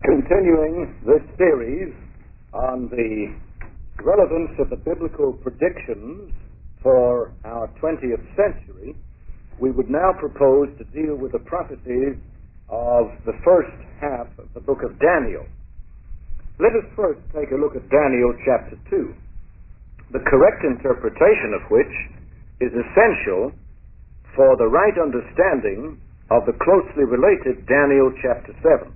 Continuing this series on the relevance of the biblical predictions for our 20th century, we would now propose to deal with the prophecies of the first half of the book of Daniel. Let us first take a look at Daniel chapter 2, the correct interpretation of which is essential for the right understanding of the closely related Daniel chapter 7.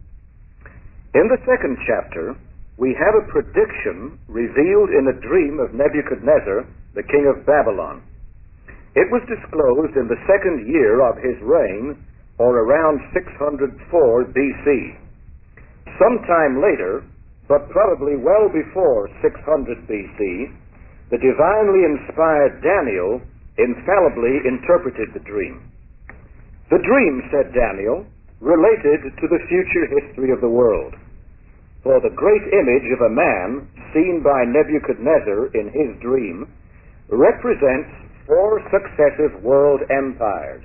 In the second chapter, we have a prediction revealed in a dream of Nebuchadnezzar, the king of Babylon. It was disclosed in the second year of his reign, or around 604 BC. Sometime later, but probably well before 600 BC, the divinely inspired Daniel infallibly interpreted the dream. The dream, said Daniel, related to the future history of the world. For the great image of a man seen by Nebuchadnezzar in his dream represents 4 successive world empires.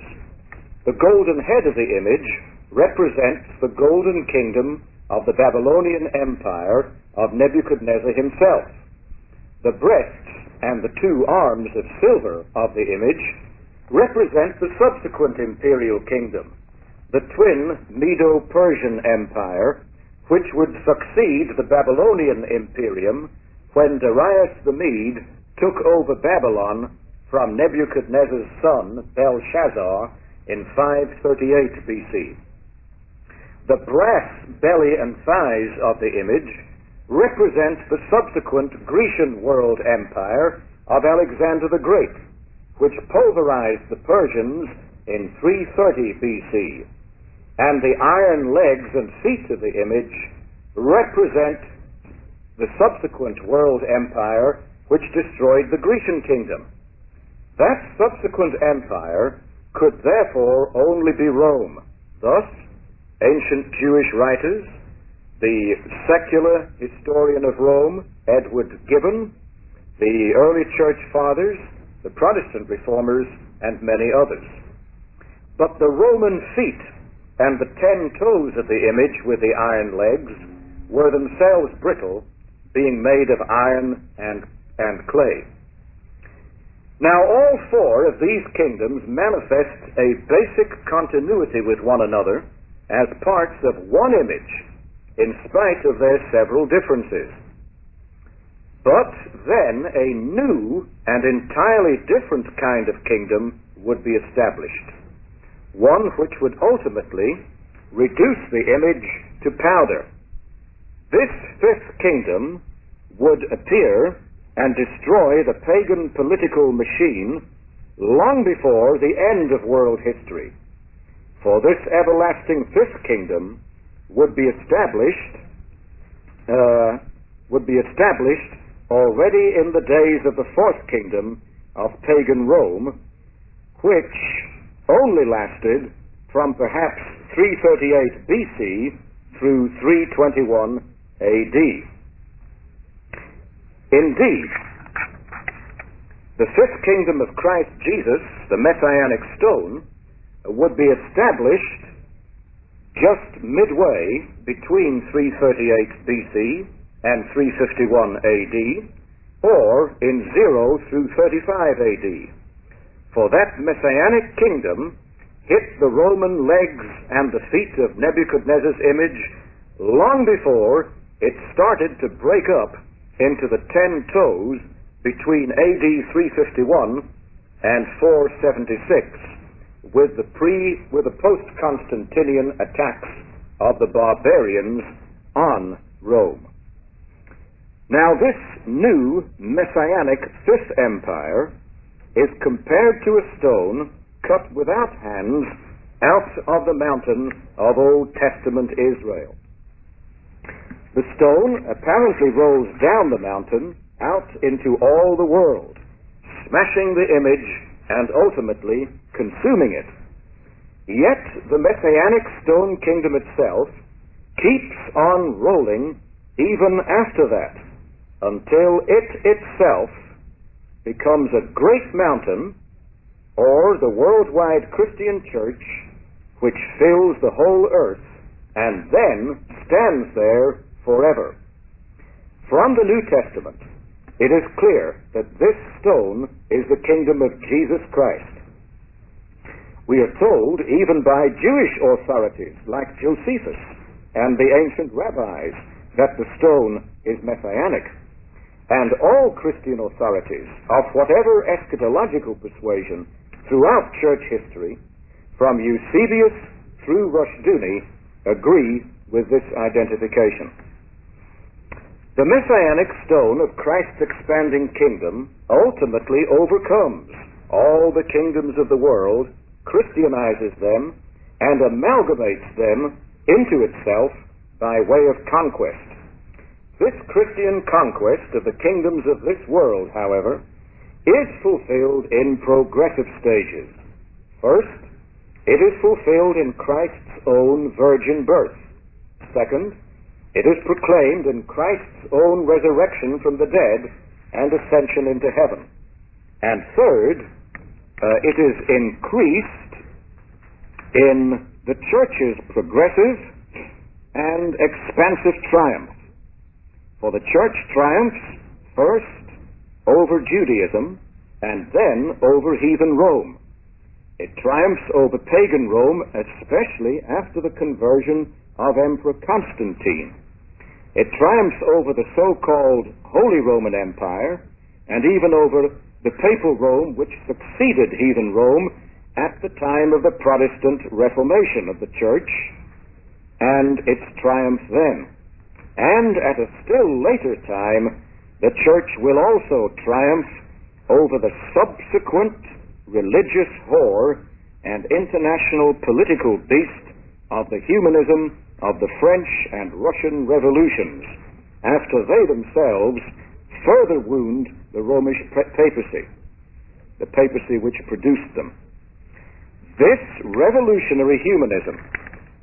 The golden head of the image represents the golden kingdom of the Babylonian Empire of Nebuchadnezzar himself. The breasts and the 2 arms of silver of the image represent the subsequent imperial kingdom, the twin Medo-Persian Empire, which would succeed the Babylonian Imperium when Darius the Mede took over Babylon from Nebuchadnezzar's son Belshazzar in 538 BC. The brass belly and thighs of the image represent the subsequent Grecian world empire of Alexander the Great, which pulverized the Persians in 330 BC, and the iron legs and feet of the image represent the subsequent world empire which destroyed the Grecian kingdom. That subsequent empire could therefore only be Rome. Thus, ancient Jewish writers, the secular historian of Rome, Edward Gibbon, the early church fathers, the Protestant reformers, and many others. But the Roman feet and the 10 toes of the image with the iron legs were themselves brittle, being made of iron and clay. Now all 4 of these kingdoms manifest a basic continuity with one another as parts of one image, in spite of their several differences. But then a new and entirely different kind of kingdom would be established, one which would ultimately reduce the image to powder. This 5th kingdom would appear and destroy the pagan political machine long before the end of world history. For this everlasting 5th kingdom would be established already in the days of the 4th kingdom of pagan Rome, which only lasted from perhaps 338 BC through 321 AD. Indeed, the 5th kingdom of Christ Jesus, the Messianic stone, would be established just midway between 338 BC and 351 AD, or in 0 through 35 AD. For that Messianic kingdom hit the Roman legs and the feet of Nebuchadnezzar's image long before it started to break up into the 10 toes between AD 351 and 476 with the post-Constantinian attacks of the barbarians on Rome. Now this new Messianic 5th empire is compared to a stone cut without hands out of the mountain of Old Testament Israel. The stone apparently rolls down the mountain out into all the world, smashing the image and ultimately consuming it. Yet the Messianic stone kingdom itself keeps on rolling even after that, until it itself becomes a great mountain, or the worldwide Christian church, which fills the whole earth and then stands there forever. From the New Testament, it is clear that this stone is the kingdom of Jesus Christ. We are told, even by Jewish authorities like Josephus and the ancient rabbis, that the stone is messianic. And all Christian authorities of whatever eschatological persuasion throughout church history, from Eusebius through Rushduni, agree with this identification. The messianic stone of Christ's expanding kingdom ultimately overcomes all the kingdoms of the world, Christianizes them, and amalgamates them into itself by way of conquest. This Christian conquest of the kingdoms of this world, however, is fulfilled in progressive stages. First, it is fulfilled in Christ's own virgin birth. Second, it is proclaimed in Christ's own resurrection from the dead and ascension into heaven. And third, it is increased in the church's progressive and expansive triumph. For the church triumphs first over Judaism and then over heathen Rome. It triumphs over pagan Rome, especially after the conversion of Emperor Constantine. It triumphs over the so-called Holy Roman Empire and even over the papal Rome which succeeded heathen Rome at the time of the Protestant Reformation of the Church, and its triumph then. And at a still later time, the Church will also triumph over the subsequent religious whore and international political beast of the humanism of the French and Russian revolutions, after they themselves further wound the Romish papacy, the papacy which produced them. This revolutionary humanism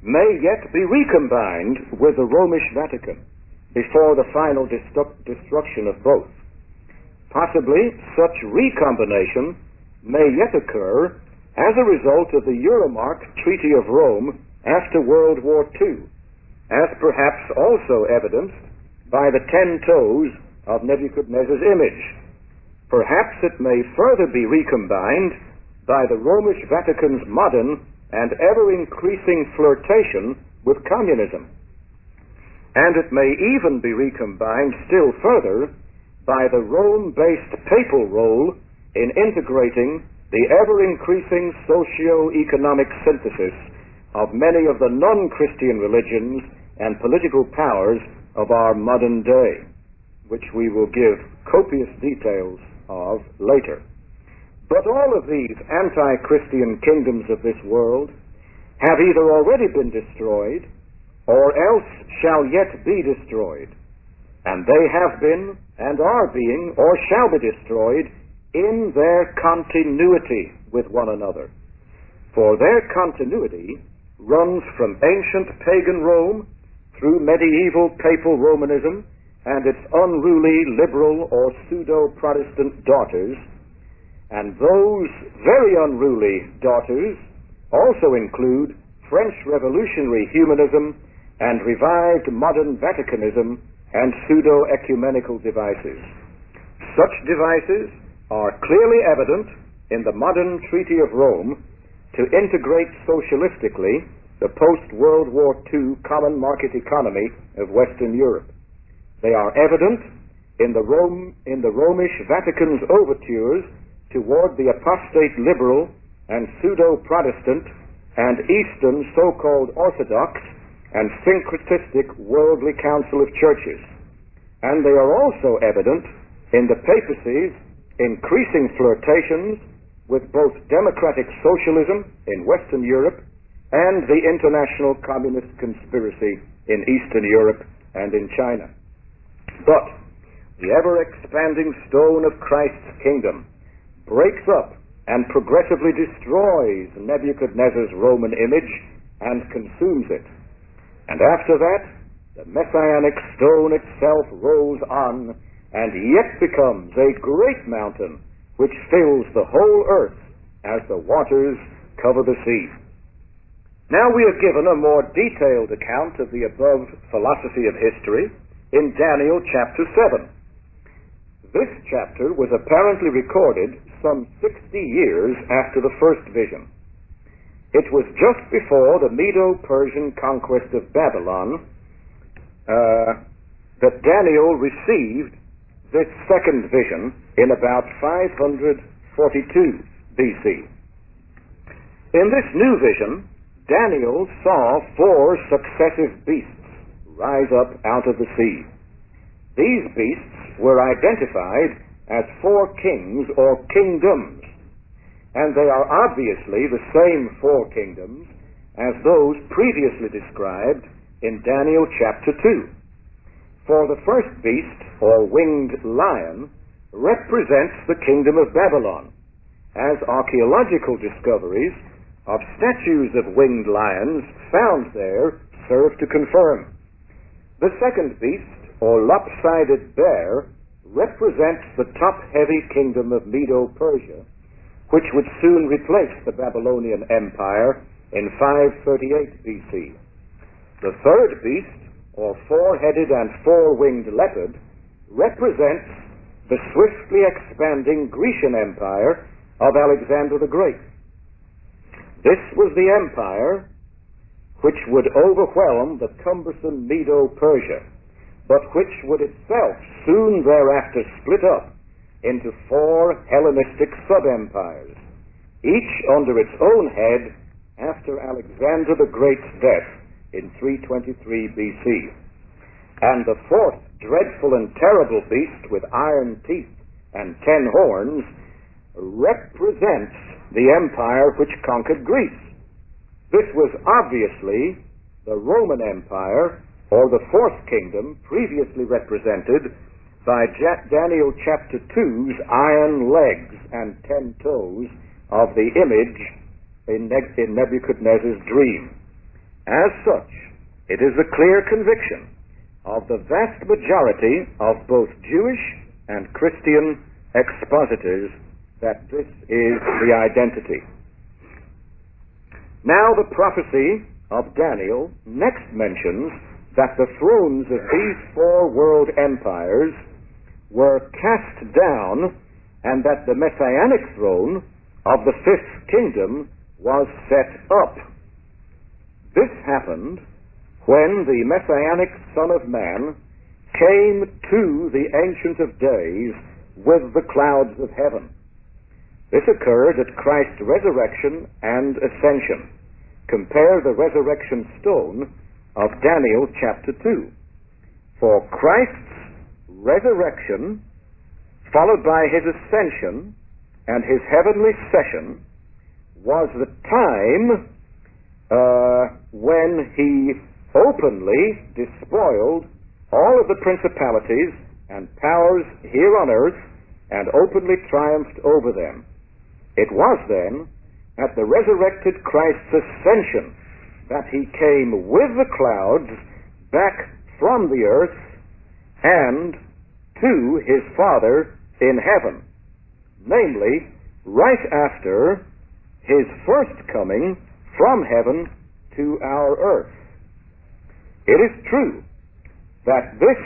may yet be recombined with the Romish Vatican before the final destruction of both. Possibly such recombination may yet occur as a result of the Euromark Treaty of Rome after World War II, as perhaps also evidenced by the 10 toes of Nebuchadnezzar's image. Perhaps it may further be recombined by the Romish Vatican's modern and ever-increasing flirtation with communism. And it may even be recombined still further by the Rome-based papal role in integrating the ever-increasing socio-economic synthesis of many of the non-Christian religions and political powers of our modern day, which we will give copious details of later. But all of these anti-Christian kingdoms of this world have either already been destroyed or else shall yet be destroyed. And they have been and are being or shall be destroyed in their continuity with one another. For their continuity runs from ancient pagan Rome through medieval papal Romanism and its unruly liberal or pseudo-Protestant daughters, and those very unruly daughters also include French revolutionary humanism and revived modern Vaticanism and pseudo-ecumenical devices. Such devices are clearly evident in the modern Treaty of Rome to integrate socialistically the post-World War II common market economy of Western Europe. They are evident in the Romish Vatican's overtures toward the apostate liberal and pseudo-Protestant and Eastern so-called Orthodox and syncretistic worldly council of churches. And they are also evident in the papacy's increasing flirtations with both democratic socialism in Western Europe and the international communist conspiracy in Eastern Europe and in China. But the ever-expanding stone of Christ's kingdom breaks up and progressively destroys Nebuchadnezzar's Roman image and consumes it. And after that, the messianic stone itself rolls on and yet becomes a great mountain which fills the whole earth as the waters cover the sea. Now we are given a more detailed account of the above philosophy of history in Daniel chapter 7. This chapter was apparently recorded some 60 years after the first vision. It was just before the Medo-Persian conquest of Babylon that Daniel received this second vision in about 542 BC. In this new vision, Daniel saw 4 successive beasts rise up out of the sea. These beasts were identified as 4 kings or kingdoms, and they are obviously the same 4 kingdoms as those previously described in Daniel chapter 2. For the first beast, or winged lion, represents the kingdom of Babylon, as archaeological discoveries of statues of winged lions found there serve to confirm. The second beast, or lopsided bear, represents the top-heavy kingdom of Medo-Persia, which would soon replace the Babylonian Empire in 538 BC. The third beast, or 4-headed and 4-winged leopard, represents the swiftly expanding Grecian Empire of Alexander the Great. This was the empire which would overwhelm the cumbersome Medo-Persia, but which would itself soon thereafter split up into 4 Hellenistic sub-empires, each under its own head after Alexander the Great's death in 323 BC. And the 4th dreadful and terrible beast with iron teeth and 10 horns represents the empire which conquered Greece. This was obviously the Roman Empire, or the 4th kingdom, previously represented by Daniel chapter 2's iron legs and 10 toes of the image in Nebuchadnezzar's dream. As such, it is the clear conviction of the vast majority of both Jewish and Christian expositors that this is the identity. Now the prophecy of Daniel next mentions that the thrones of these 4 world empires were cast down, and that the messianic throne of the 5th kingdom was set up. This happened when the messianic Son of Man came to the Ancient of Days with the clouds of heaven. This occurred at Christ's resurrection and ascension. Compare the resurrection stone of Daniel chapter 2. For Christ's resurrection, followed by his ascension and his heavenly session, was the time when he openly despoiled all of the principalities and powers here on earth and openly triumphed over them. It was then, at the resurrected Christ's ascension, that he came with the clouds back from the earth and to his Father in heaven, namely, right after his first coming from heaven to our earth. It is true that this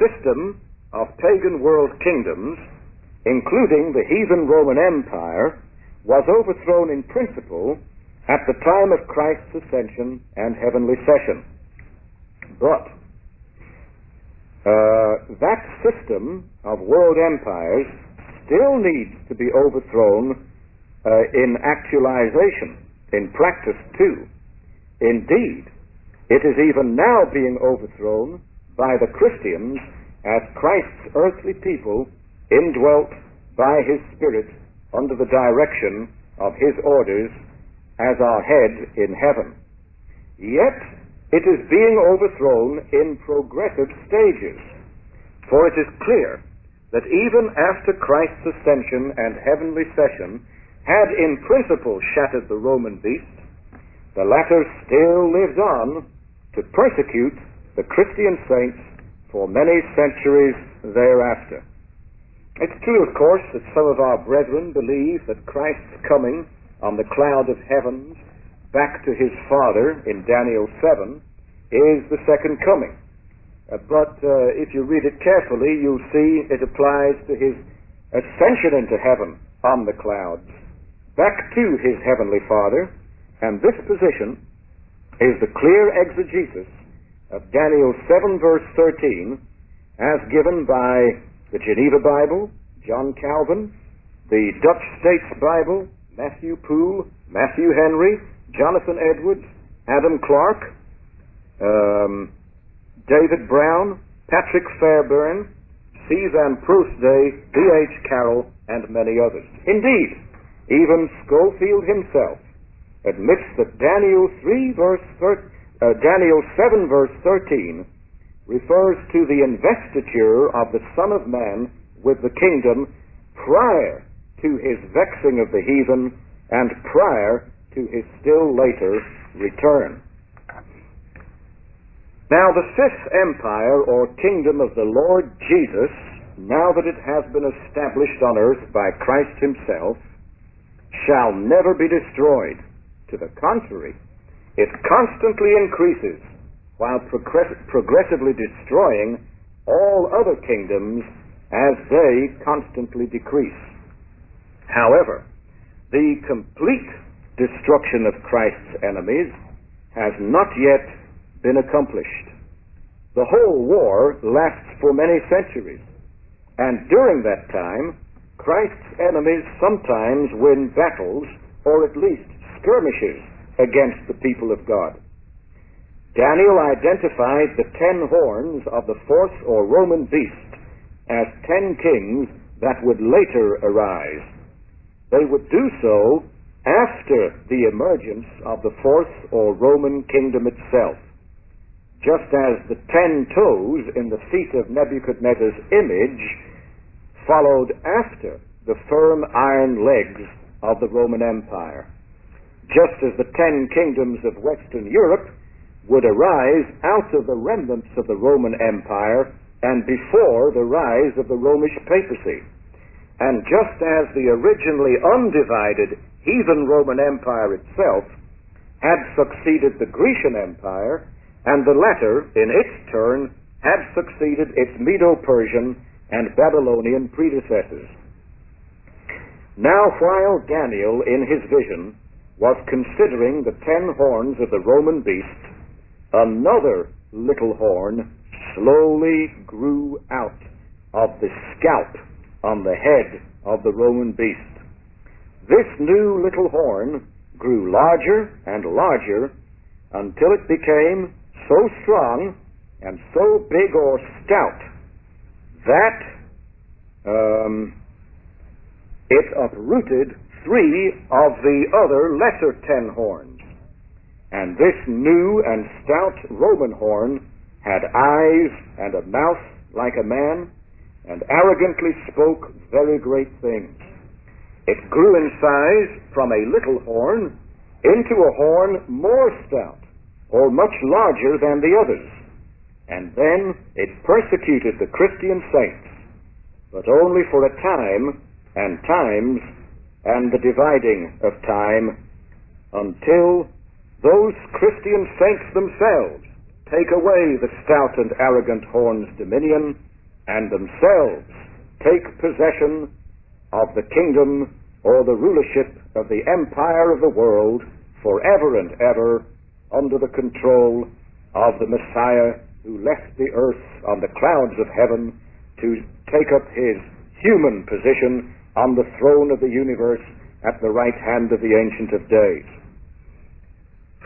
system of pagan world kingdoms, including the heathen Roman Empire, was overthrown in principle at the time of Christ's ascension and heavenly session. But that system of world empires still needs to be overthrown in actualization, in practice too. Indeed, it is even now being overthrown by the Christians as Christ's earthly people, indwelt by his Spirit under the direction of his orders as our head in heaven. Yet it is being overthrown in progressive stages, for it is clear that even after Christ's ascension and heavenly session had in principle shattered the Roman beast, the latter still lives on to persecute the Christian saints for many centuries thereafter. It's true, of course, that some of our brethren believe that Christ's coming on the cloud of heavens back to his Father in Daniel 7 is the second coming. But if you read it carefully, you'll see it applies to his ascension into heaven on the clouds, back to his heavenly Father, and this position is the clear exegesis of Daniel 7 verse 13 as given by the Geneva Bible, John Calvin, the Dutch States Bible, Matthew Poole, Matthew Henry, Jonathan Edwards, Adam Clarke, David Brown, Patrick Fairbairn, C. Van Proostday, D.H. Carroll, and many others. Indeed, even Schofield himself admits that Daniel 7 verse 13 refers to the investiture of the Son of Man with the kingdom prior to his vexing of the heathen and prior to his still later return. Now the fifth empire or kingdom of the Lord Jesus, now that it has been established on earth by Christ himself, shall never be destroyed. To the contrary, it constantly increases while progressively destroying all other kingdoms as they constantly decrease. However, the complete destruction of Christ's enemies has not yet been accomplished. The whole war lasts for many centuries, and during that time, Christ's enemies sometimes win battles, or at least skirmishes, against the people of God. Daniel identified the 10 horns of the fourth or Roman beast as 10 kings that would later arise. They would do so after the emergence of the fourth or Roman kingdom itself. Just as the 10 toes in the feet of Nebuchadnezzar's image followed after the firm iron legs of the Roman Empire. Just as the 10 kingdoms of Western Europe would arise out of the remnants of the Roman Empire and before the rise of the Romish papacy. And just as the originally undivided heathen Roman Empire itself had succeeded the Grecian Empire, and the latter, in its turn, had succeeded its Medo-Persian and Babylonian predecessors. Now, while Daniel, in his vision, was considering the 10 horns of the Roman beast, another little horn slowly grew out of the scalp on the head of the Roman beast. This new little horn grew larger and larger until it became so strong and so big or stout that it uprooted 3 of the other lesser 10 horns. And this new and stout Roman horn had eyes and a mouth like a man, and arrogantly spoke very great things. It grew in size from a little horn into a horn more stout, or much larger than the others. And then it persecuted the Christian saints, but only for a time and times and the dividing of time, until those Christian saints themselves take away the stout and arrogant horn's dominion and themselves take possession of the kingdom or the rulership of the empire of the world forever and ever, under the control of the Messiah who left the earth on the clouds of heaven to take up his human position on the throne of the universe at the right hand of the Ancient of Days.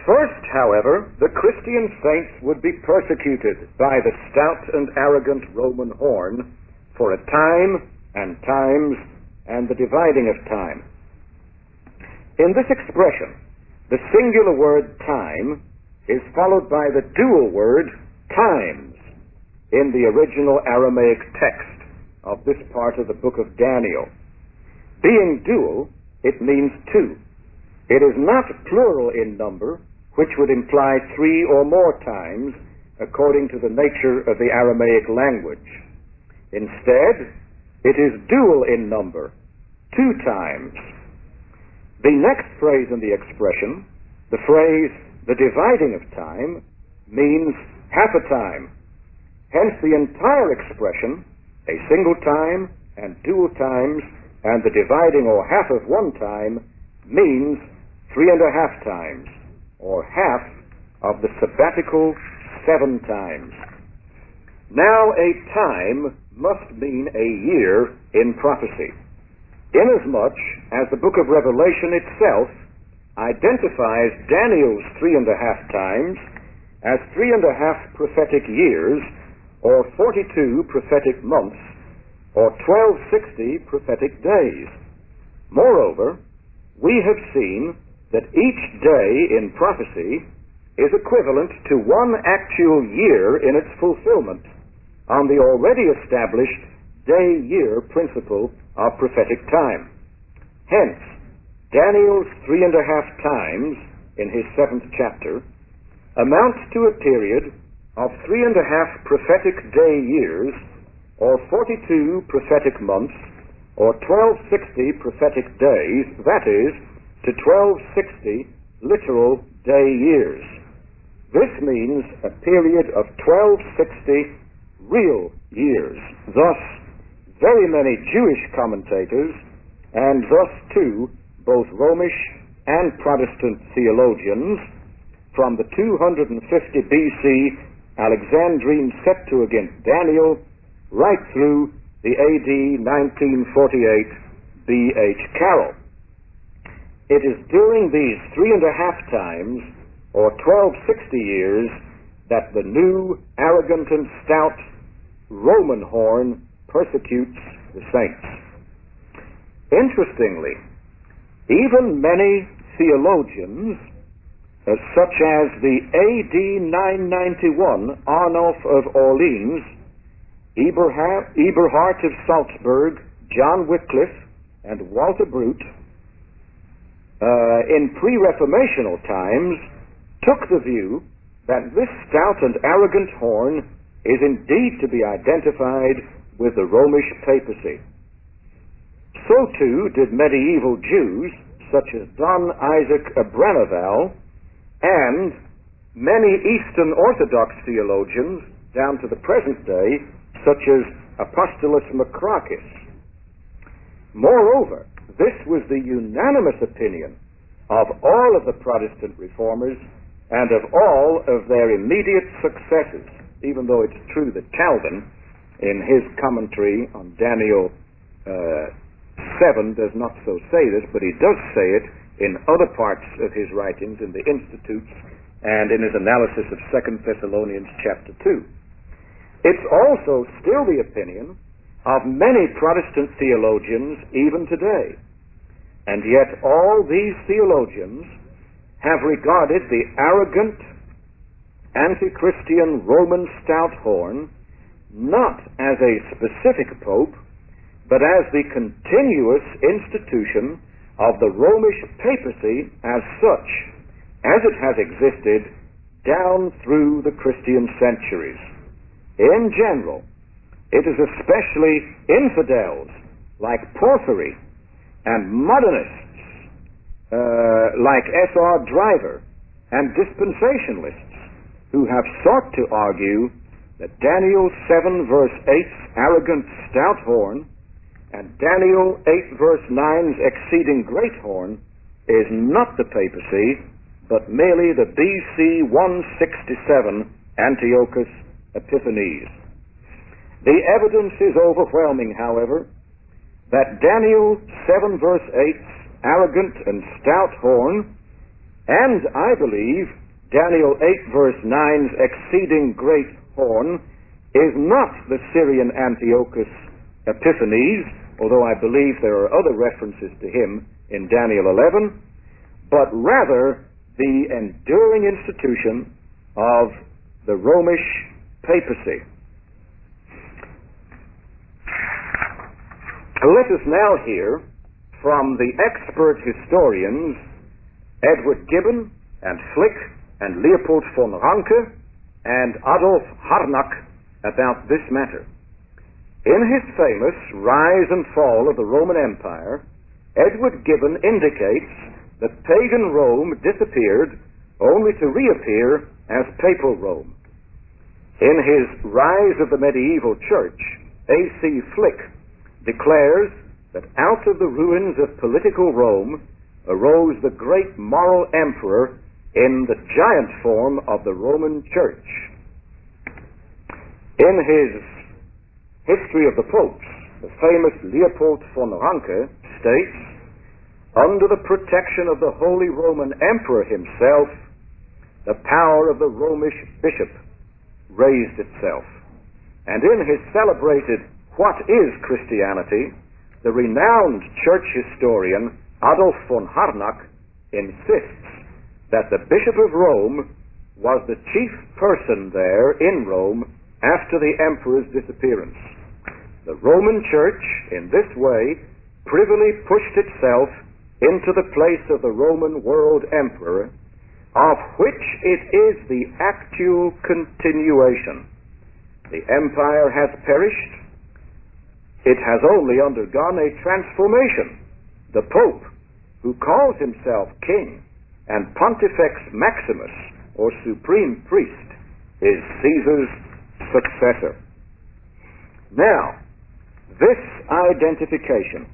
First, however, the Christian saints would be persecuted by the stout and arrogant Roman horn for a time and times and the dividing of time. In this expression, the singular word time is followed by the dual word times in the original Aramaic text of this part of the book of Daniel. Being dual, it means 2. It is not plural in number, which would imply 3 or more times according to the nature of the Aramaic language. Instead, it is dual in number, 2 times. The next phrase in the expression The phrase, the dividing of time, means half a time. Hence the entire expression, a single time and dual times, and the dividing or half of one time, means 3.5 times, or half of the sabbatical 7 times. Now a time must mean a year in prophecy, inasmuch as the book of Revelation itself identifies Daniel's 3.5 times as 3.5 prophetic years, or 42 prophetic months, or 1260 prophetic days. Moreover, we have seen that each day in prophecy is equivalent to one actual year in its fulfillment on the already established day-year principle of prophetic time. Hence, Daniel's 3.5 times in his 7th chapter amounts to a period of 3.5 prophetic day years, or 42 prophetic months, or 1260 prophetic days, that is, to 1260 literal day years. This means a period of 1260 real years. Thus, very many Jewish commentators, and thus too both Romish and Protestant theologians, from the 250 BC Alexandrine Septuagint Daniel right through the AD 1948 B.H. Carroll. It is during these 3.5 times, or 1260 years, that the new, arrogant, and stout Roman horn persecutes the saints. Interestingly, even many theologians, such as the AD 991 Arnulf of Orleans, Eberhard of Salzburg, John Wycliffe, and Walter Brute, in pre-Reformational times, took the view that this stout and arrogant horn is indeed to be identified with the Romish papacy. So too did medieval Jews, such as Don Isaac Abraneval, and many Eastern Orthodox theologians down to the present day, such as Apostolus Makrakis. Moreover, this was the unanimous opinion of all of the Protestant reformers and of all of their immediate successors, even though it's true that Calvin, in his commentary on Daniel 7, does not so say this, but he does say it in other parts of his writings, in the Institutes, and in his analysis of 2 Thessalonians chapter 2. It's also still the opinion of many Protestant theologians even today. And yet all these theologians have regarded the arrogant, anti-Christian Roman stout horn not as a specific pope, but as the continuous institution of the Romish papacy as such, as it has existed down through the Christian centuries. In general, it is especially infidels like Porphyry and modernists like S.R. Driver and dispensationalists who have sought to argue that Daniel 7 verse 8's arrogant stout horn and Daniel 8 verse 9's exceeding great horn is not the papacy, but merely the BC 167 Antiochus Epiphanes. The evidence is overwhelming, however, that Daniel 7 verse 8's arrogant and stout horn, and I believe Daniel 8 verse 9's exceeding great horn, is not the Syrian Antiochus Epiphanes, although I believe there are other references to him in Daniel 11, but rather the enduring institution of the Romish papacy. Let us now hear from the expert historians Edward Gibbon and Flick and Leopold von Ranke and Adolf Harnack about this matter. In his famous Rise and Fall of the Roman Empire, Edward Gibbon indicates that pagan Rome disappeared only to reappear as papal Rome. In his Rise of the Medieval Church, A.C. Flick declares that out of the ruins of political Rome arose the great moral emperor in the giant form of the Roman Church. In his History of the Popes, the famous Leopold von Ranke states, under the protection of the Holy Roman Emperor himself, the power of the Romish bishop raised itself. And in his celebrated What is Christianity, the renowned church historian Adolf von Harnack insists that the Bishop of Rome was the chief person there in Rome after the emperor's disappearance. The Roman Church, in this way, privily pushed itself into the place of the Roman world emperor, of which it is the actual continuation. The empire has perished. It has only undergone a transformation. The Pope, who calls himself King, and Pontifex Maximus, or Supreme Priest, is Caesar's successor. Now, this identification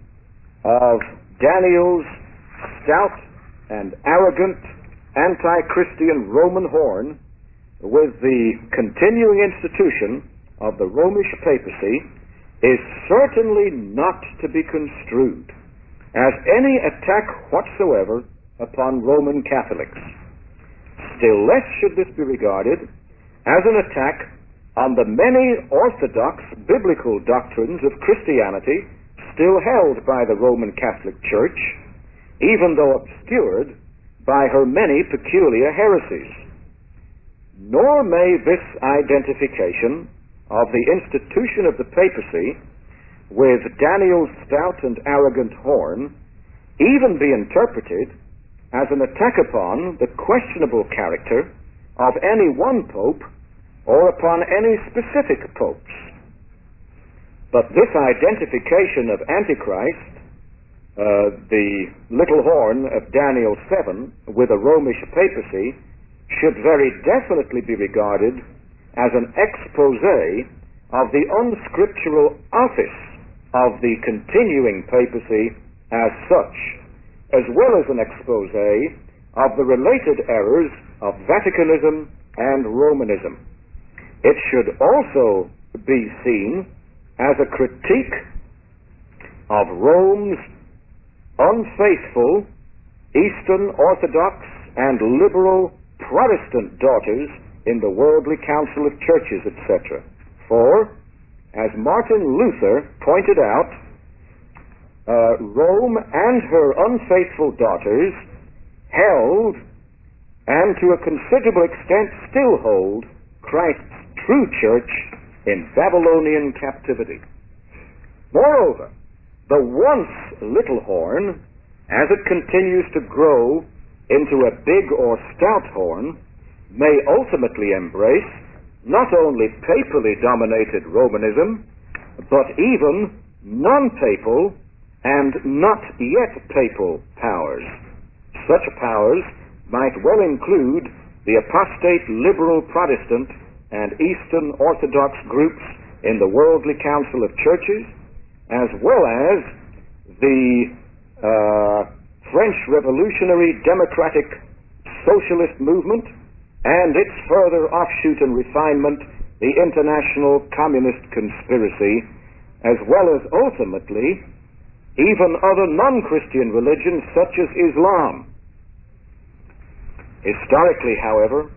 of Daniel's stout and arrogant anti-Christian Roman horn with the continuing institution of the Romish papacy is certainly not to be construed as any attack whatsoever upon Roman Catholics. Still less should this be regarded as an attack on the many orthodox biblical doctrines of Christianity still held by the Roman Catholic Church, even though obscured by her many peculiar heresies. Nor may this identification of the institution of the papacy with Daniel's stout and arrogant horn even be interpreted as an attack upon the questionable character of any one pope or upon any specific popes. But this identification of Antichrist, the little horn of Daniel 7, with a Romish papacy, should very definitely be regarded as an expose of the unscriptural office of the continuing papacy as such, as well as an expose of the related errors of Vaticanism and Romanism. It should also be seen as a critique of Rome's unfaithful Eastern Orthodox and liberal Protestant daughters in the worldly council of churches, etc. For, as Martin Luther pointed out, Rome and her unfaithful daughters held, and to a considerable extent still hold, Christ's true church in Babylonian captivity. Moreover, the once little horn, as it continues to grow into a big or stout horn, may ultimately embrace not only papally dominated Romanism, but even non-papal and not yet papal powers. Such powers might well include the apostate liberal Protestant and Eastern Orthodox groups in the worldly council of churches, as well as the French Revolutionary Democratic Socialist movement and its further offshoot and refinement, the international communist conspiracy, as well as ultimately even other non-Christian religions such as Islam. Historically, however,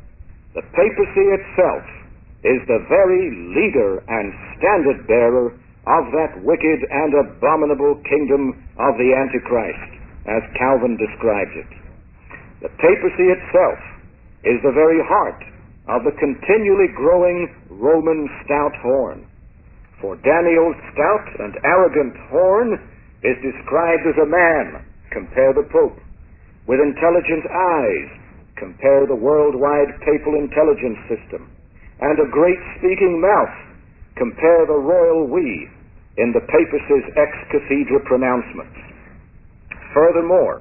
the papacy itself is the very leader and standard bearer of that wicked and abominable kingdom of the Antichrist, as Calvin describes it. The papacy itself is the very heart of the continually growing Roman stout horn. For Daniel's stout and arrogant horn is described as a man, compare the Pope, with intelligent eyes, compare the worldwide papal intelligence system, and a great speaking mouth, compare the royal we in the papacy's ex cathedra pronouncements. Furthermore,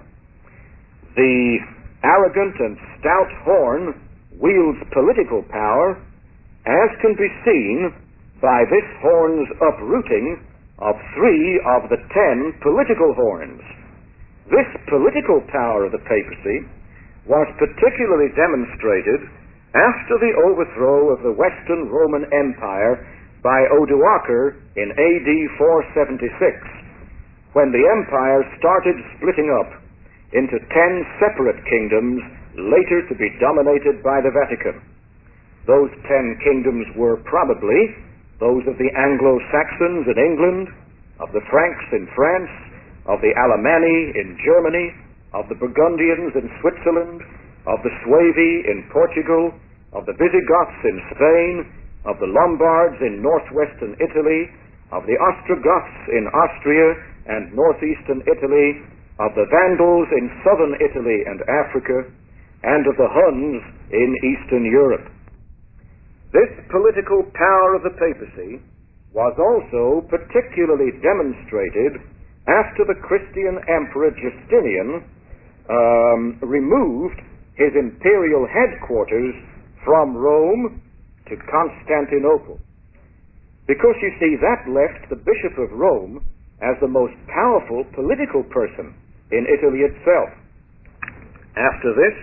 the arrogant and stout horn wields political power, as can be seen by this horn's uprooting of 3 of the 10 political horns. This political power of the papacy was particularly demonstrated after the overthrow of the Western Roman Empire by Odoacer in AD 476, when the empire started splitting up into 10 separate kingdoms, later to be dominated by the Vatican. Those 10 kingdoms were probably those of the Anglo-Saxons in England, of the Franks in France, of the Alemanni in Germany, of the Burgundians in Switzerland, of the Suevi in Portugal, of the Visigoths in Spain, of the Lombards in northwestern Italy, of the Ostrogoths in Austria and northeastern Italy, of the Vandals in southern Italy and Africa, and of the Huns in Eastern Europe. This political power of the papacy was also particularly demonstrated after the Christian Emperor Justinian removed his imperial headquarters from Rome to Constantinople. Because you see, that left the Bishop of Rome as the most powerful political person in Italy itself. After this,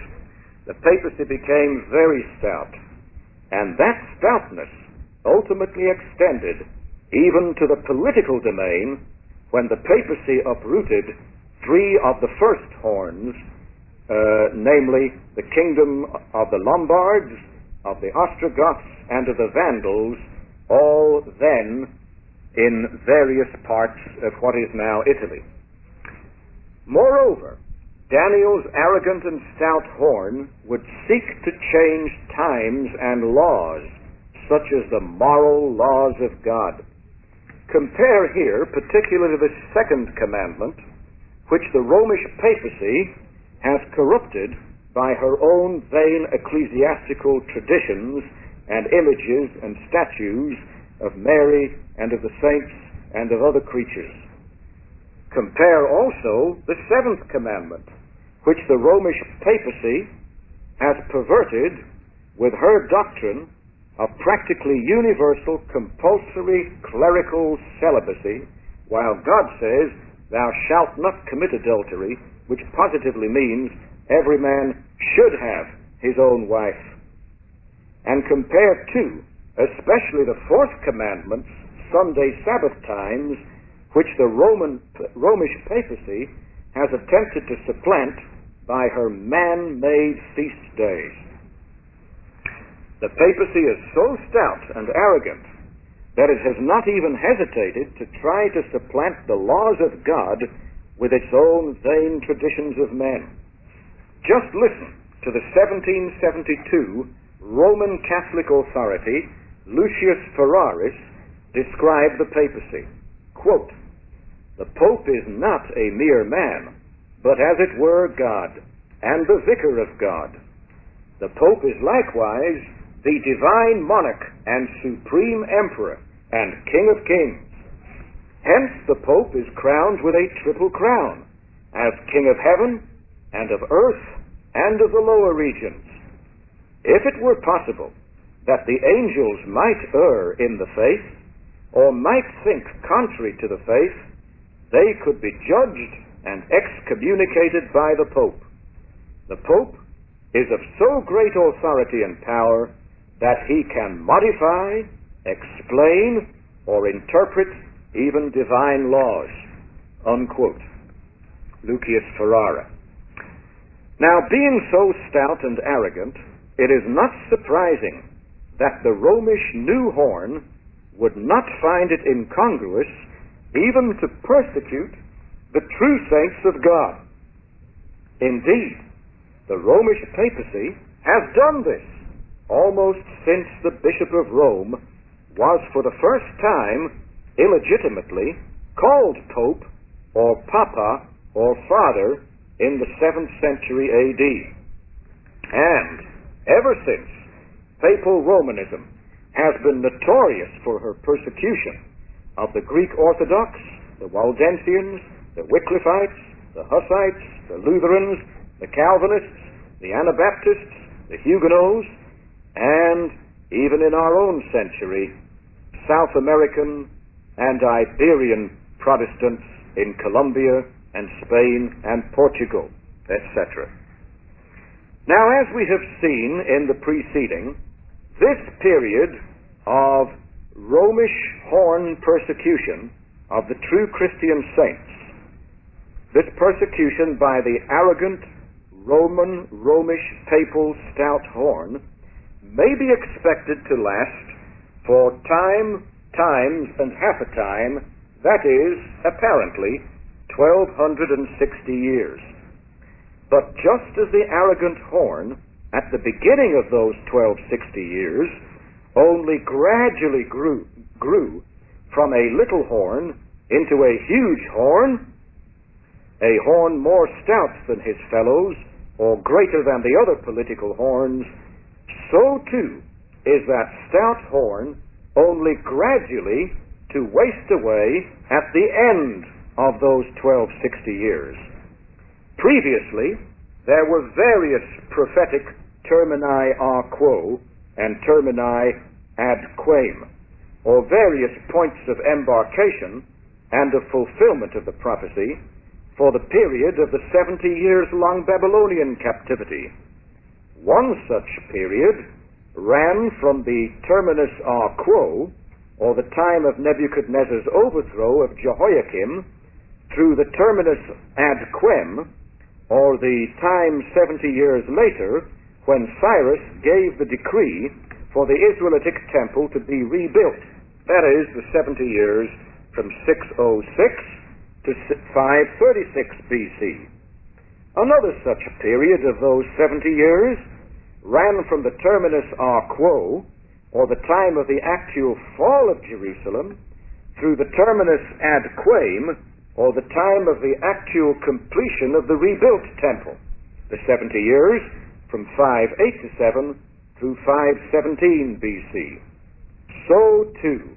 the papacy became very stout, and that stoutness ultimately extended even to the political domain when the papacy uprooted 3 of the first horns, namely the kingdom of the Lombards, of the Ostrogoths, and of the Vandals, all then in various parts of what is now Italy. Moreover, Daniel's arrogant and stout horn would seek to change times and laws, such as the moral laws of God. Compare here particularly the second commandment, which the Romish papacy has corrupted by her own vain ecclesiastical traditions and images and statues of Mary and of the saints and of other creatures. Compare also the seventh commandment, which the Romish papacy has perverted with her doctrine of practically universal compulsory clerical celibacy, while God says, "Thou shalt not commit adultery," which positively means every man should have his own wife. And compare too, especially the fourth commandment's Sunday Sabbath times, which the Romish papacy has attempted to supplant by her man-made feast days. The papacy is so stout and arrogant that it has not even hesitated to try to supplant the laws of God with its own vain traditions of men. Just listen to the 1772 Roman Catholic authority, Lucius Ferraris, describe the papacy. Quote, "The Pope is not a mere man, but as it were God, and the vicar of God. The Pope is likewise the divine monarch and supreme emperor and king of kings. Hence the Pope is crowned with a triple crown, as king of heaven and of earth and of the lower regions. If it were possible that the angels might err in the faith, or might think contrary to the faith, they could be judged and excommunicated by the Pope. The Pope is of so great authority and power that he can modify, explain, or interpret even divine laws." Unquote. Lucius Ferrara. Now, being so stout and arrogant, it is not surprising that the Romish new horn would not find it incongruous even to persecute the true saints of God. Indeed, the Romish papacy has done this almost since the Bishop of Rome was for the first time illegitimately called Pope or Papa or Father in the 7th century AD. And ever since, papal Romanism has been notorious for her persecution of the Greek Orthodox, the Waldensians, the Wycliffites, the Hussites, the Lutherans, the Calvinists, the Anabaptists, the Huguenots, and even in our own century, South American and Iberian Protestants in Colombia and Spain and Portugal, etc. Now, as we have seen in the preceding, this period of Romish horn persecution of the true Christian saints, this persecution by the arrogant Romish papal stout horn, may be expected to last for times and half a time, that is, apparently, 1260 years. But just as the arrogant horn, at the beginning of those 1260 years, only gradually grew from a little horn into a huge horn, a horn more stout than his fellows, or greater than the other political horns, so too is that stout horn only gradually to waste away at the end of those 1260 years. Previously, there were various prophetic termini a quo and termini ad quem, or various points of embarkation and of fulfillment of the prophecy for the period of the 70 years long Babylonian captivity. One such period ran from the terminus a quo, or the time of Nebuchadnezzar's overthrow of Jehoiakim, through the terminus ad quem, or the time 70 years later, when Cyrus gave the decree for the Israelitic temple to be rebuilt. That is, the 70 years from 606 to 536 BC. Another such period of those 70 years ran from the terminus a quo, or the time of the actual fall of Jerusalem, through the terminus ad quem, or the time of the actual completion of the rebuilt temple, the 70 years from 587 through 517 BC. So too,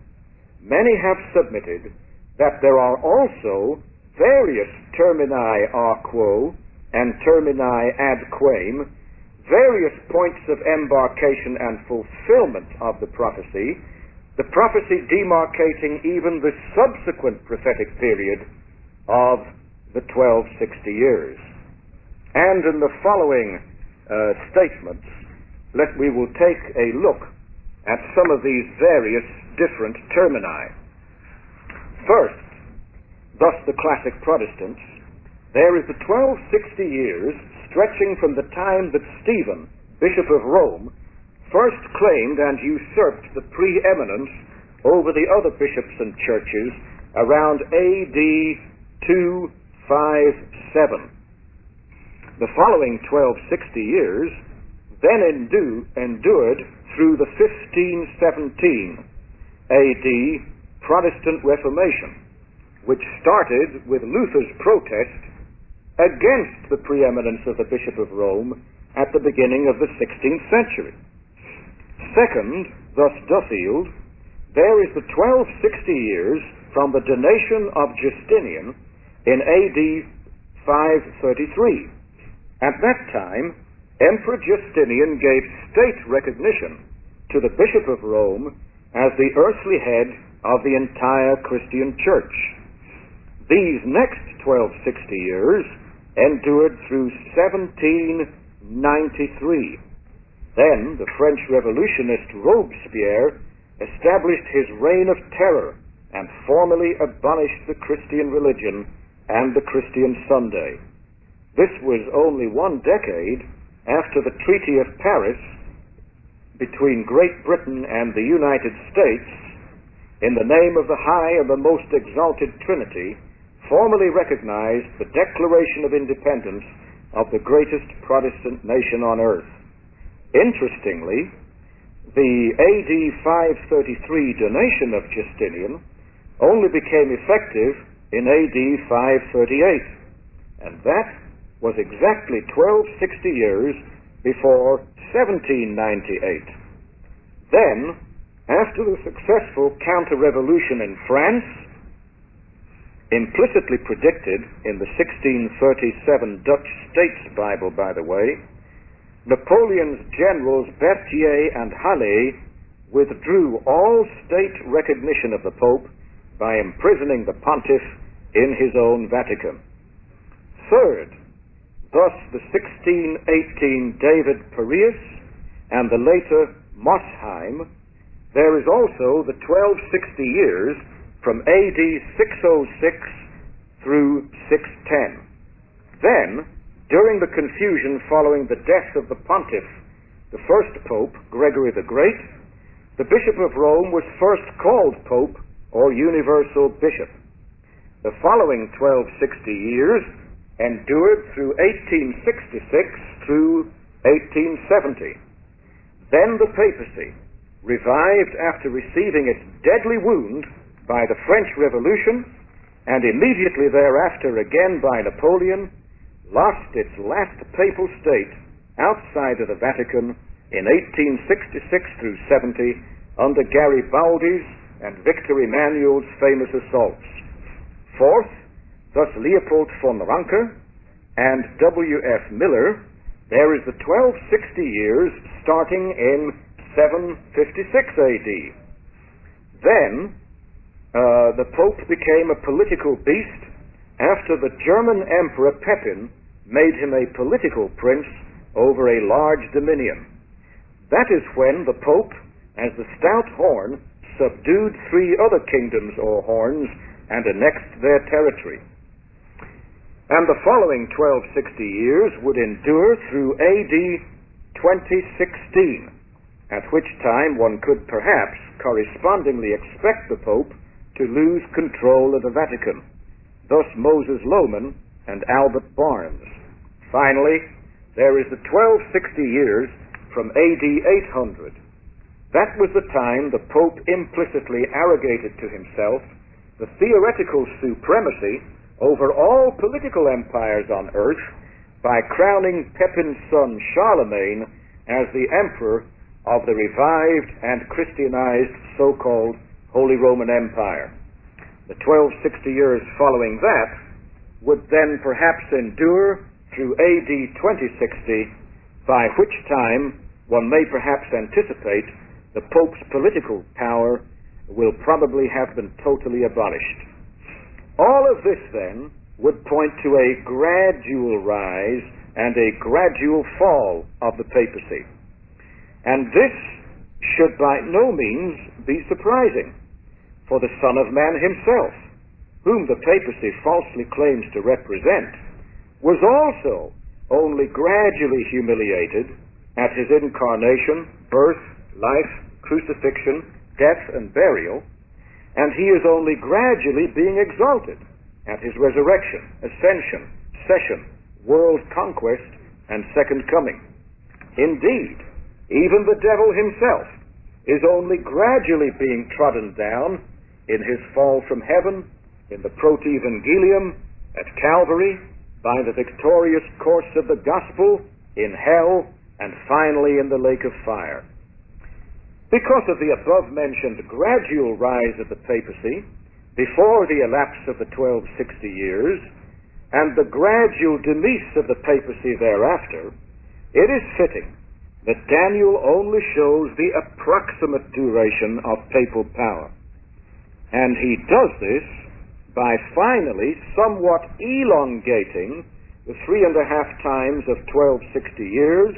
many have submitted that there are also various termini a quo and termini ad quem, various points of embarkation and fulfillment of the prophecy demarcating even the subsequent prophetic period of the 1260 years. And in the following statements, we will take a look at some of these various different termini. First, thus the classic Protestants, there is the 1260 years stretching from the time that Stephen, Bishop of Rome, first claimed and usurped the preeminence over the other bishops and churches around AD 257. The following 1260 years then endured through the 1517 AD Protestant Reformation, which started with Luther's protest against the preeminence of the Bishop of Rome at the beginning of the 16th century. Second, thus Duffield, there is the 1260 years from the donation of Justinian in AD 533. At that time, Emperor Justinian gave state recognition to the Bishop of Rome as the earthly head of the entire Christian Church. These next 1260 years endured through 1793. Then the French revolutionist Robespierre established his reign of terror and formally abolished the Christian religion and the Christian Sunday. This was only one decade after the Treaty of Paris between Great Britain and the United States, in the name of the High and the Most Exalted Trinity, formally recognized the Declaration of Independence of the greatest Protestant nation on earth. Interestingly, the AD 533 donation of Justinian only became effective in AD 538, and that was exactly 1260 years before 1798. Then, after the successful counter-revolution in France, implicitly predicted in the 1637 Dutch States Bible, by the way, Napoleon's generals Berthier and Halle withdrew all state recognition of the Pope by imprisoning the pontiff in his own Vatican. Third, thus the 1618 David Parius and the later Mosheim, there is also the 1260 years from AD 606 through 610. Then, during the confusion following the death of the pontiff, the first pope, Gregory the Great, the Bishop of Rome was first called Pope or Universal Bishop. The following 1260 years endured through 1866 through 1870. Then the papacy, revived after receiving its deadly wound by the French Revolution, and immediately thereafter again by Napoleon, lost its last papal state outside of the Vatican in 1866 through 70 under Garibaldi's and Victor Emmanuel's famous assaults. Fourth, thus Leopold von Ranke and W.F. Miller, there is the 1260 years starting in 756 AD. Then, the Pope became a political beast after the German Emperor Pepin made him a political prince over a large dominion. That is when the Pope, as the stout horn, subdued 3 other kingdoms or horns and annexed their territory. And the following 1260 years would endure through AD 2016, at which time one could perhaps correspondingly expect the Pope to lose control of the Vatican, thus Moses Lohman and Albert Barnes. Finally, there is the 1260 years from AD 800. That was the time the Pope implicitly arrogated to himself the theoretical supremacy over all political empires on earth by crowning Pepin's son Charlemagne as the emperor of the revived and Christianized so-called Holy Roman Empire. The 1260 years following that would then perhaps endure through AD 2060, by which time one may perhaps anticipate the Pope's political power will probably have been totally abolished. All of this then would point to a gradual rise and a gradual fall of the papacy. And this should by no means be surprising, for the Son of Man himself, whom the papacy falsely claims to represent, was also only gradually humiliated at his incarnation, birth, life, crucifixion, death, and burial, and he is only gradually being exalted at his resurrection, ascension, session, world conquest, and second coming. Indeed, even the devil himself is only gradually being trodden down in his fall from heaven, in the Protevangelium, at Calvary, by the victorious course of the gospel, in hell, and finally in the lake of fire. Because of the above-mentioned gradual rise of the papacy, before the elapse of the 1260 years, and the gradual demise of the papacy thereafter, it is fitting that Daniel only shows the approximate duration of papal power. And he does this by finally somewhat elongating the 3.5 times of 1260 years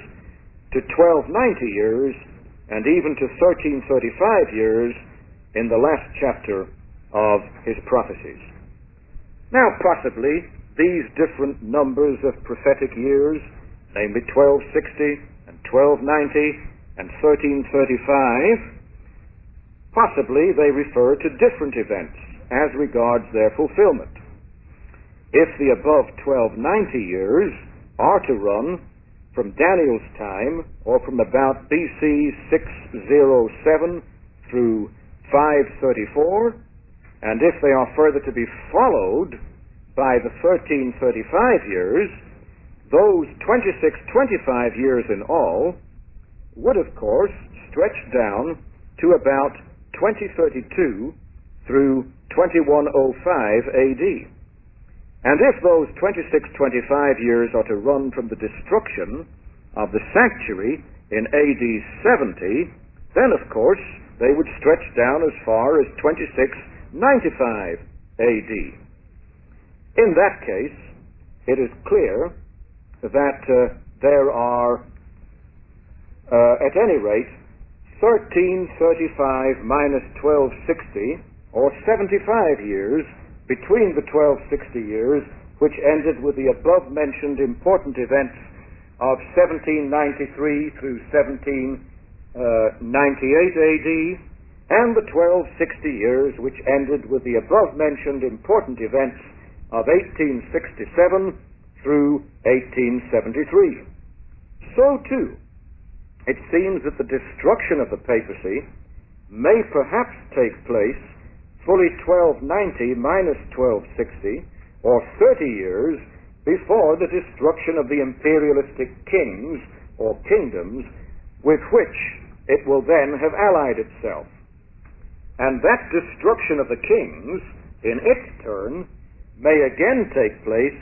to 1290 years and even to 1335 years in the last chapter of his prophecies. Now possibly these different numbers of prophetic years, namely 1260 and 1290 and 1335, possibly they refer to different events as regards their fulfillment. If the above 1290 years are to run from Daniel's time, or from about BC 607 through 534, and if they are further to be followed by the 1335 years, those 2625 years in all would, of course, stretch down to about 2032 through 2105 AD. And if those 2625 years are to run from the destruction of the sanctuary in AD 70, then of course they would stretch down as far as 2695 AD. In that case, it is clear that there are, at any rate, 1335 minus 1260, or 75 years, between the 1260 years, which ended with the above-mentioned important events of 1793 through 1798 AD, and the 1260 years, which ended with the above-mentioned important events of 1867 through 1873. So, too, it seems that the destruction of the papacy may perhaps take place fully 1290 minus 1260, or 30 years before the destruction of the imperialistic kings or kingdoms with which it will then have allied itself. And that destruction of the kings, in its turn, may again take place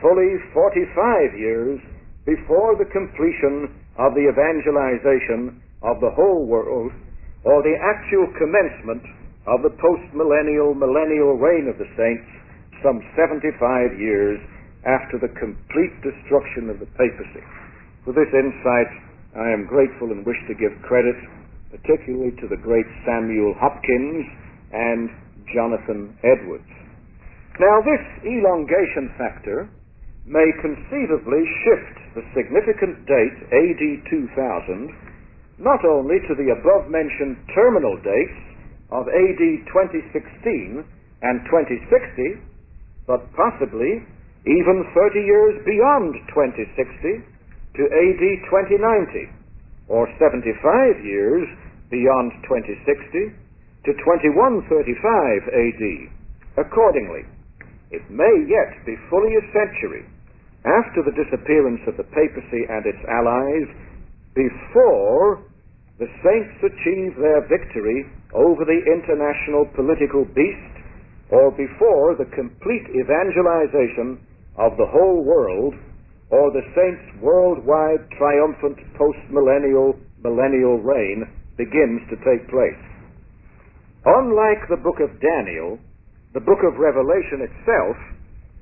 fully 45 years before the completion of the evangelization of the whole world, or the actual commencement of the millennial reign of the saints, some 75 years after the complete destruction of the papacy. For this insight, I am grateful and wish to give credit particularly to the great Samuel Hopkins and Jonathan Edwards. Now, this elongation factor may conceivably shift the significant date AD 2000 not only to the above-mentioned terminal dates of AD 2016 and 2060, but possibly even 30 years beyond 2060 to AD 2090, or 75 years beyond 2060 to 2135 AD. Accordingly, it may yet be fully a century after the disappearance of the papacy and its allies before the saints achieve their victory over the international political beast, or before the complete evangelization of the whole world, or the saints' worldwide triumphant post-millennial reign begins to take place. Unlike the book of Daniel, the book of Revelation itself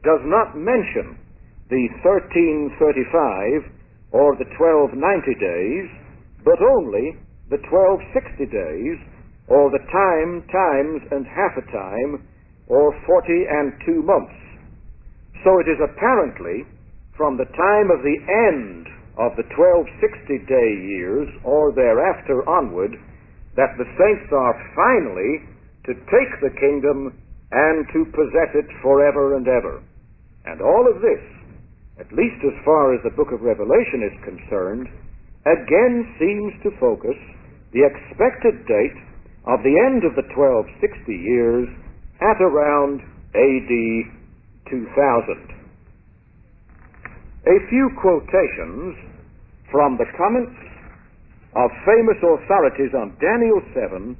does not mention the 1335 or the 1290 days, but only the 1260 days, or the times, and half a time, or 40 and 2 months. So it is apparently from the time of the end of the 1260-day years, or thereafter onward, that the saints are finally to take the kingdom and to possess it forever and ever. And all of this, at least as far as the book of Revelation is concerned, again seems to focus the expected date of the end of the 1260 years at around AD 2000. A few quotations from the comments of famous authorities on Daniel 7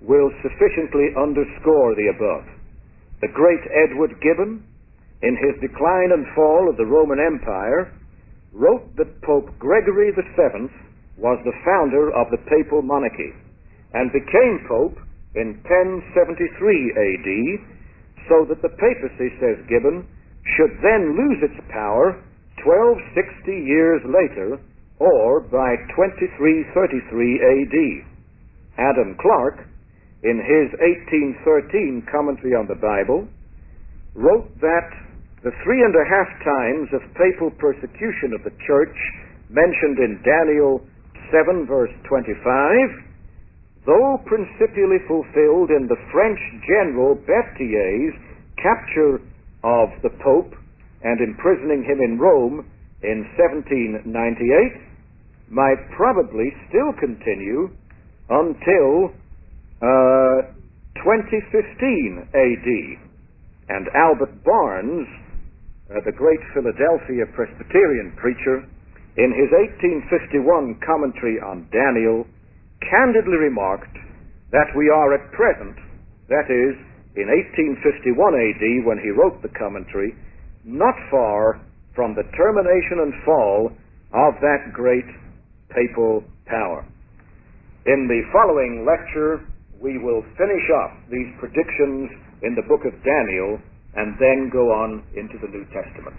will sufficiently underscore the above. The great Edward Gibbon, in his Decline and Fall of the Roman Empire, wrote that Pope Gregory VII was the founder of the papal monarchy and became pope in 1073 AD, so that the papacy, says Gibbon, should then lose its power 1260 years later, or by 2333 AD. Adam Clarke, in his 1813 commentary on the Bible, wrote that the 3.5 times of papal persecution of the church mentioned in Daniel 7 verse 25, though principally fulfilled in the French general Berthier's capture of the Pope and imprisoning him in Rome in 1798, might probably still continue until 2015 AD. And Albert Barnes, the great Philadelphia Presbyterian preacher, in his 1851 commentary on Daniel, candidly remarked that we are at present that is, in 1851 AD, when he wrote the commentary, not far from the termination and fall of that great papal power. In the following lecture, we will finish up these predictions in the book of Daniel and then go on into the New Testament.